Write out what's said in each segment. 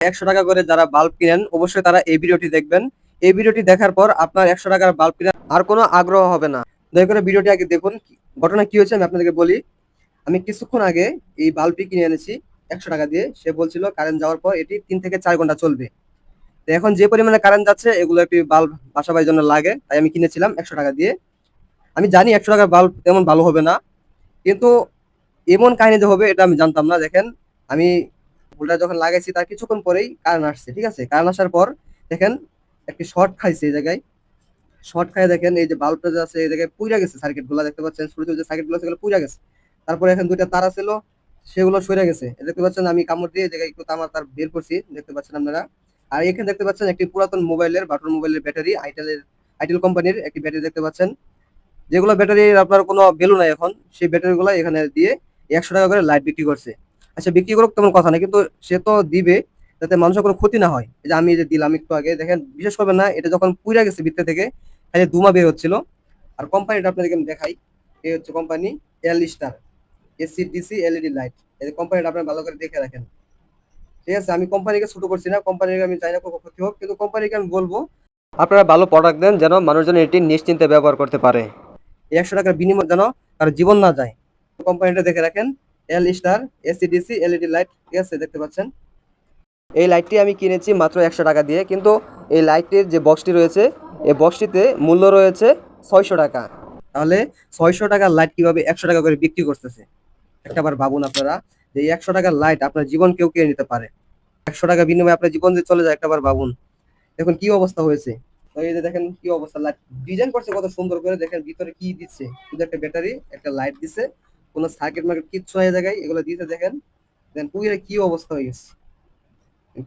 100 টাকা করে যারা বাল্ব কিনেন অবশ্যই তারা এই ভিডিওটি দেখবেন। এই ভিডিওটি দেখার পর আপনার 100 টাকার বাল্ব কেনার আর কোনো আগ্রহ হবে না। দয়া করে ভিডিওটি আগে দেখুন। ঘটনা কি হয়েছে আমি আপনাদেরকে বলি। আমি কিছুক্ষণ আগে এই বাল্বটি কিনে এনেছি 100 টাকা দিয়ে। সে বলছিল কারেন্ট যাওয়ার পর এটি 3 থেকে 4 ঘন্টা চলবে। তো এখন যে পরিমাণে কারেন্ট যাচ্ছে এগুলো একটি বাল্ব বাসা বাড়ির জন্য লাগে, তাই আমি কিনেছিলাম 100 টাকা দিয়ে। আমি জানি 100 টাকার বাল্ব তেমন ভালো হবে না, কিন্তু এমন কাহিনী যে হবে এটা আমি জানতাম না। দেখেন, আমি ফুলটা যখন লাগাইছি তার কিছুক্ষণ পরেই কারেন্ট আসছে, ঠিক আছে? কারেন্ট আসার পর দেখেন একটি শর্ট খাইছে এই জায়গায়। শর্ট খায় দেখেন এই যে বাল্বটা যে আছে এই জায়গায় পুইরা গেছে, সার্কিট গুলা দেখতে পাচ্ছেন, ছোট ছোট যে সার্কিট গুলো সেগুলো পুইরা গেছে। তারপরে এখানে দুইটা তার ছিল, সেগুলো সরে গেছে। দেখতে পাচ্ছেন আমি কামড় দিয়ে এই জায়গায় একটু তামার তার বের করছি, দেখতে পাচ্ছেন আপনারা। আর এখানে দেখতে পাচ্ছেন একটি পুরাতন মোবাইলের, বাটন মোবাইলের ব্যাটারি, আইটেল কোম্পানির একটি ব্যাটারি দেখতে পাচ্ছেন। যেগুলো ব্যাটারির আপনার কোনো ভ্যালু নাই এখন, সেই ব্যাটারি গুলা এখানে দিয়ে 100 টাকা করে লাইট বিক্রি করছে। আচ্ছা, বিক্রি করুক তেমন কথা না, কিন্তু সে তো দিবে যাতে মানুষের কোনো ক্ষতি না হয়। এই যে আমি যে দিলাম একটু আগে, দেখেন বিশেষ করবেন না, এটা যখন পুইরা গেছে ভিতর থেকে খালি ধুমা বের হচ্ছিল। আর কোম্পানিটা আপনাদেরকে আমি দেখাই। এই হচ্ছে company L star AC DC LED light. এই কোম্পানিটা আপনারা ভালো করে দেখে রাখেন, ঠিক আছে? আমি কোম্পানিকে ছোট করছি না, কোম্পানিকে আমি চাই না কোনো ক্ষতি হোক, কিন্তু কোম্পানিকে আমি বলবো আপনারা ভালো প্রোডাক্ট দেন যেন মানুষজন এটি নিশ্চিন্তে ব্যবহার করতে পারে। এই 100 টাকার বিনিময় যেন কারো জীবন না যায়। কোম্পানিটা দেখে রাখেন, এল স্টার এসিডিসি এলইডি লাইট, ঠিক আছে? দেখতে পাচ্ছেন এই লাইটটি আমি কিনেছি মাত্র 100 টাকা দিয়ে, কিন্তু এই লাইটটির যে বক্সটি রয়েছে এই বক্সটিতে মূল্য রয়েছে 600 টাকা। তাহলে 600 টাকার লাইট কিভাবে 100 টাকা করে বিক্রি করতেছে? একটাবার ভাবুন আপনারা, যে এই 100 টাকার লাইট আপনার জীবন কেউ কেড়ে নিতে পারে। 100 টাকা বিনিময়ে আপনার জীবন যে চলে যায়, একটাবার ভাবুন। দেখুন কি অবস্থা হয়েছে। তো এই যে দেখেন কি অবস্থা, লাইট ডিজাইন করছে কত সুন্দর করে, দেখেন ভিতরে কি দিচ্ছে, শুধু একটা ব্যাটারি একটা লাইট দিছে, কোনো সার্কিট মার্কেট কিচ্ছু নাই জায়গায়, এগুলো দিতে দেখেন। দেন পুরো কি অবস্থা হয়ে গেছে,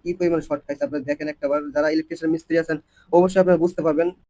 কি পরিমাণ শর্ট খাইছে আপনারা দেখেন একটাবার। যারা ইলেকট্রিশিয়ান মিস্ত্রি আছেন অবশ্যই আপনারা বুঝতে পারবেন।